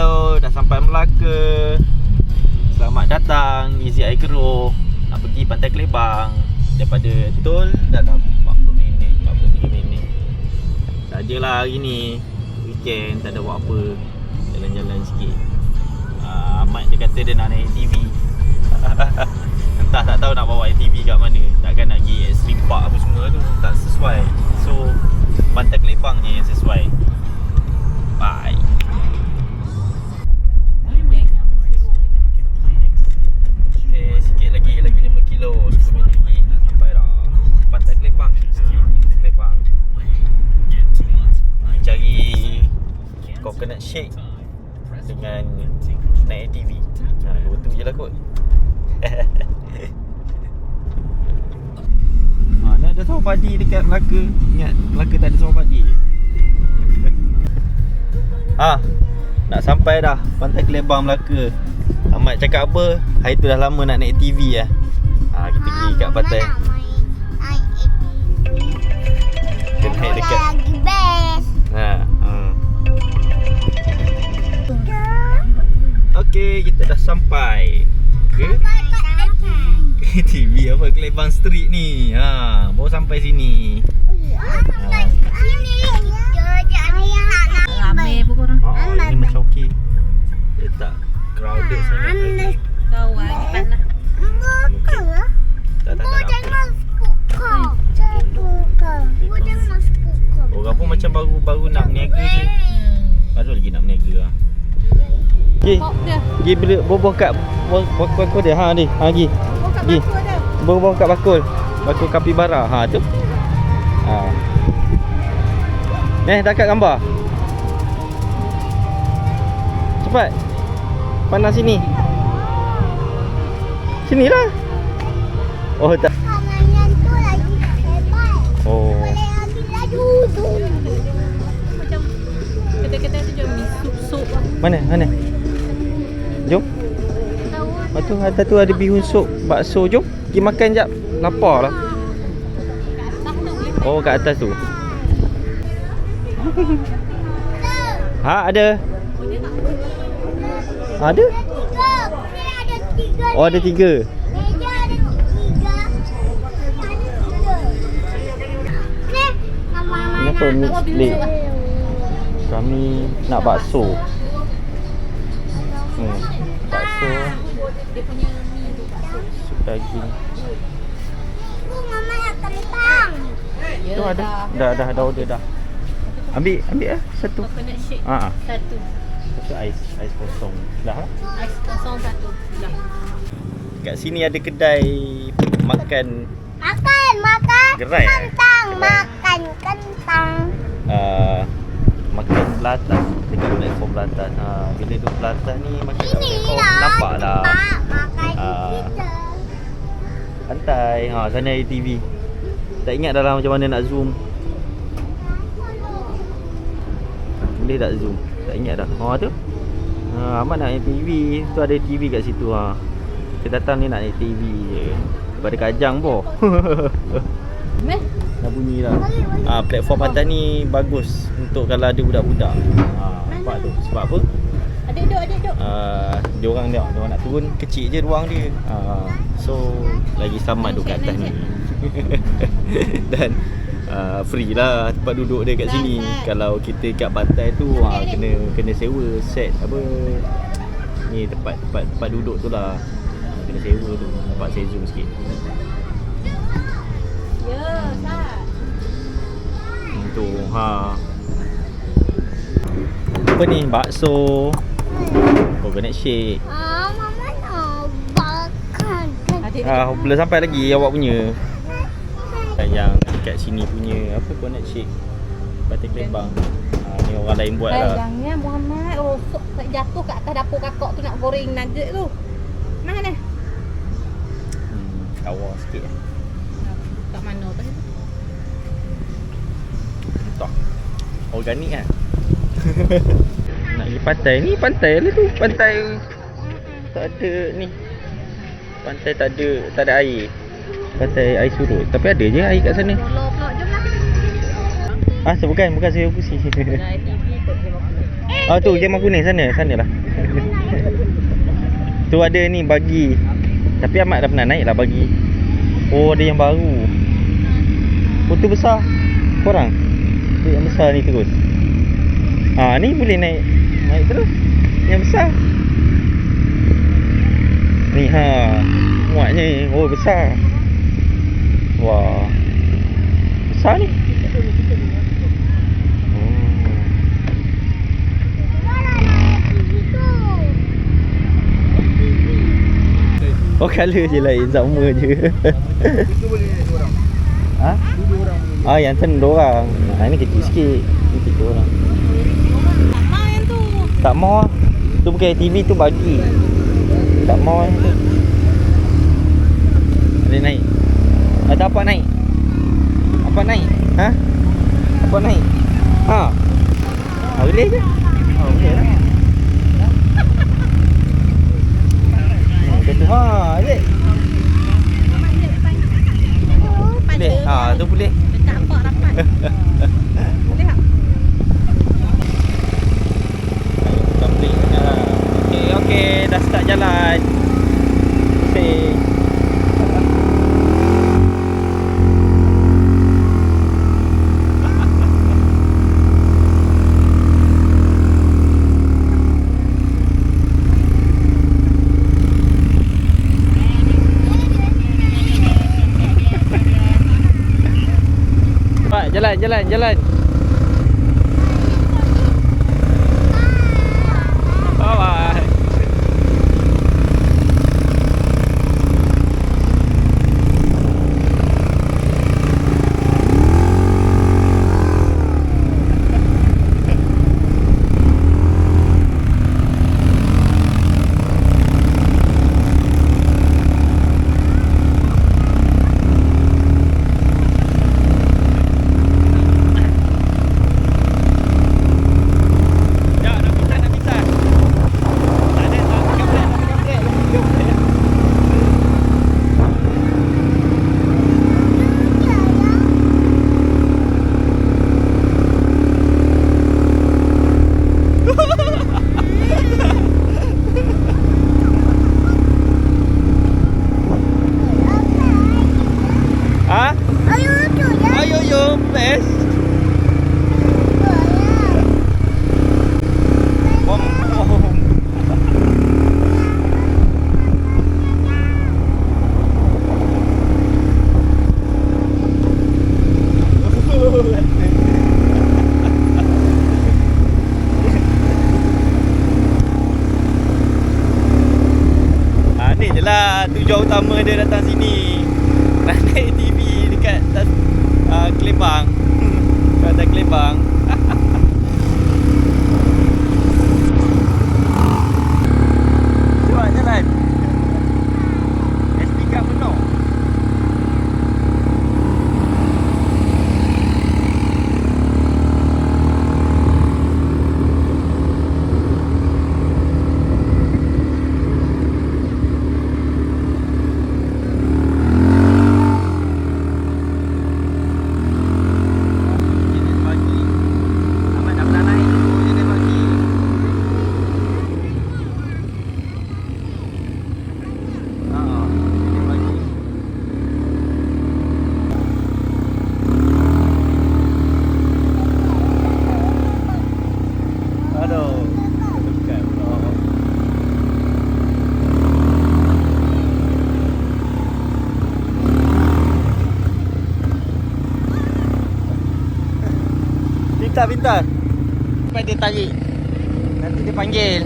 Hello, dah sampai Melaka. Selamat datang di Easy Air Keruh. Nak pergi Pantai Kelebang. Daripada Tol dalam 40 minit, 43 minit. Sajalah hari ni weekend, tak ada buat apa. Jalan-jalan sikit. Ahmad dia kata dia nak naik ATV. Entah tak tahu nak bawa ATV kat mana. Takkan nak pergi Extreme Park apa semua tu, tak sesuai. So Pantai Kelebang je yang sesuai. Bye. Sikit lagi 5 kilo, 10 minit lagi nak sampai dah. Pantai Kelebang sikit, Pantai Kelebang. Cari coconut shake dengan naik ATV. Dua tu je lah kot. Ni ada sawah padi dekat Melaka. Ingat Melaka tak ada sawah padi je. Nak sampai dah Pantai Kelebang Melaka. Ahmad cakap apa? Hari tu dah lama nak naik ATV lah. Kita pergi kat pantai. Kita naik dekat lagi best. Okey, kita dah sampai ke ATV apa? Kelebang Street ni. Baru sampai sini. Ramai pun korang. Ini macam okey. Dia tak crowded sangat lagi. Kawan panas. Tak ada apa. Orang pun macam baru nak berniaga je. Baru lagi nak berniaga lah. Pergi boboh kat bakul dia. Ni. Pergi. Boboh kat bakul. Bakul kapibara. Tu. Dah kat gambar. Cepat. Panas sini. Sinilah. Oh tak. Kanan tu lagi hebat. Oh. Macam kedai-kedai tu jual mi sup. Mana? Jom. Tahu. Atas tu ada bihun sup, bakso. Jom pergi makan jap. Lapar lah. Oh, kat atas tu. Ada. Ada? Oh, ada 3. Meja ada 3. Kenapa mix plate? Kami nak bakso. Bakso. Sup daging. Mama nak kentang. Tu ada. Dah order dah. Ambil satu. Coconut shake. Satu. Satu ais kosong. Dah. Ais kosong satu. Dah. Kat sini ada kedai makan Gerai. gerai. Kentang, makan kentang. Makan Pelatan. Dekat platform Pelatan. Bila duduk Pelatan ni makan kat platform Inilah nampak lah. makan kita. Pantai. Sana ATV. Tak ingat dah lah macam mana nak zoom. Boleh tak zoom? Tak ingat dah. Tu. Ahmad nak ATV. Tu ada ATV kat situ. Kita datang ni nak ATV je. Pada kajang pun. Dah bunyi dah. Platform pantai ni bagus untuk kalau ada budak-budak. Nampak tu. Sebab apa? Ada duduk. Dia orang nak turun kecil je ruang dia. So lagi selamat duduk kat atas ni. Dan free lah tempat duduk dia kat sini. Kalau kita kat pantai tu kena sewa set apa ni tempat duduk tu lah. Kena sewa tu. Nampak saya zoom sikit. Ya, Sat. Tu apa ni? Bakso. Coconut shake. Mama nak makan. Belum sampai lagi awak punya. Yang kat sini punya apa coconut shake Pantai Kelebang. Ni orang lain buat lah. Sayangnya Muhammad rosok tak jatuh kat atas dapur kakak tu nak goreng nugget tu. Mana? Tawar sikit lah. Kat mana tu? Entah. Organik kan. Nak pergi pantai. Ni pantai lah tu. Pantai tak ada ni. Pantai tak ada air. Pantai air surut. Tapi ada je air kat sana. Pulak jom lah. Bukan saya pusing. Dah TV kot 50. Oh tu kemah kuning sana lah. Tu ada ni bagi. Tapi Ahmad dah pernah naik lah bagi. Oh ada yang baru. Oh tu besar. Korang tu yang besar ni terus. Ni boleh naik terus. Yang besar ni muatnya. Oh besar. Wah besar ni. Oh color je lain, sama je. Itu boleh 2 orang. Ha? 2 orang boleh. Yang sana 2 orang. Ni kecil sikit. Ni 3 orang. Tak mau yang tu. Tak mau lah. Tu bukan TV tu bagi. Tak mau yang tu. Ada naik. Ada apa naik? Apa naik? Ha? Apa naik? Boleh je. Boleh lah. Macam tu adik. Boleh. Tu boleh. Dekat apa rapat. Boleh tak? Okey, dah start jalan. Okey. Pak, jalan. Bye. Ayo, best. Bom. Ni je lah tujuan utama dia datang sini. Nak naik TV dekat Kelebang. Kata Kelebang. Cuba jalan. SD card penuh. Pintar. Sampai dia tarik. Nanti dia panggil.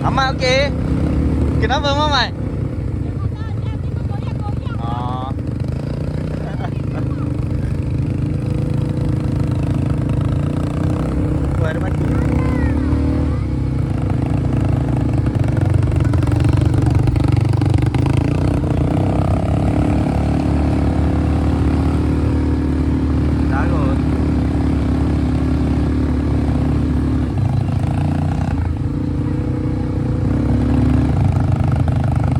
Ahmad okey? Kenapa Mamat? Ada mati.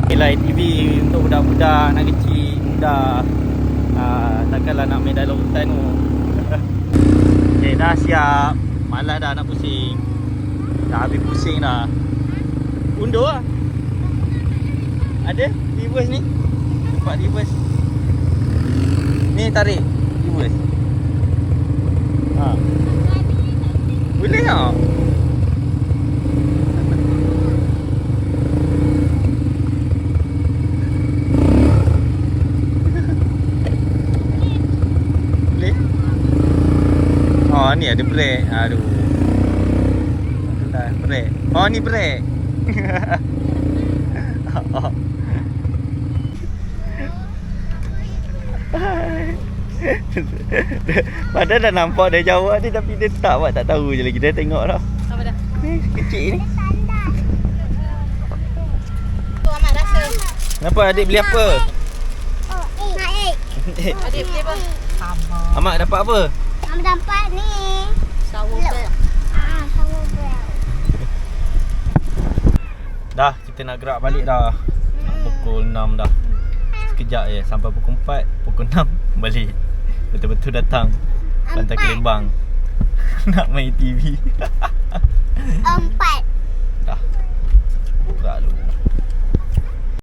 Nilai TV untuk budak-budak, anak kecil, muda. Takkanlah nak main dalam hutan tu. Okay, dah siap. Malas dah nak pusing. Dah habis pusing dah. Undur lah. Ada reverse ni. Tempat reverse. Ni tarik reverse. Ha. Boleh tak? Boleh? Oh ni ada brake. Aduh. Dah brake. Oh ni brake. Padahal dah nampak dah jawab ni, tapi dia tak buat tak tahu je lagi. Dia tengok dah. Apa dah? Ni kecil ni. Tu Ahmad rasa. Kenapa adik beli apa? Adik beli apa? Sama. Ahmad dapat apa? Dapat ni. Sour bread. Sour bread. Dah, kita nak gerak balik dah. Pukul 6 dah. Sekejap je sampai pukul 4, pukul 6 balik. Betul-betul datang Pantai Kelembang. Nak main TV. 4. Dah. Gerak dulu.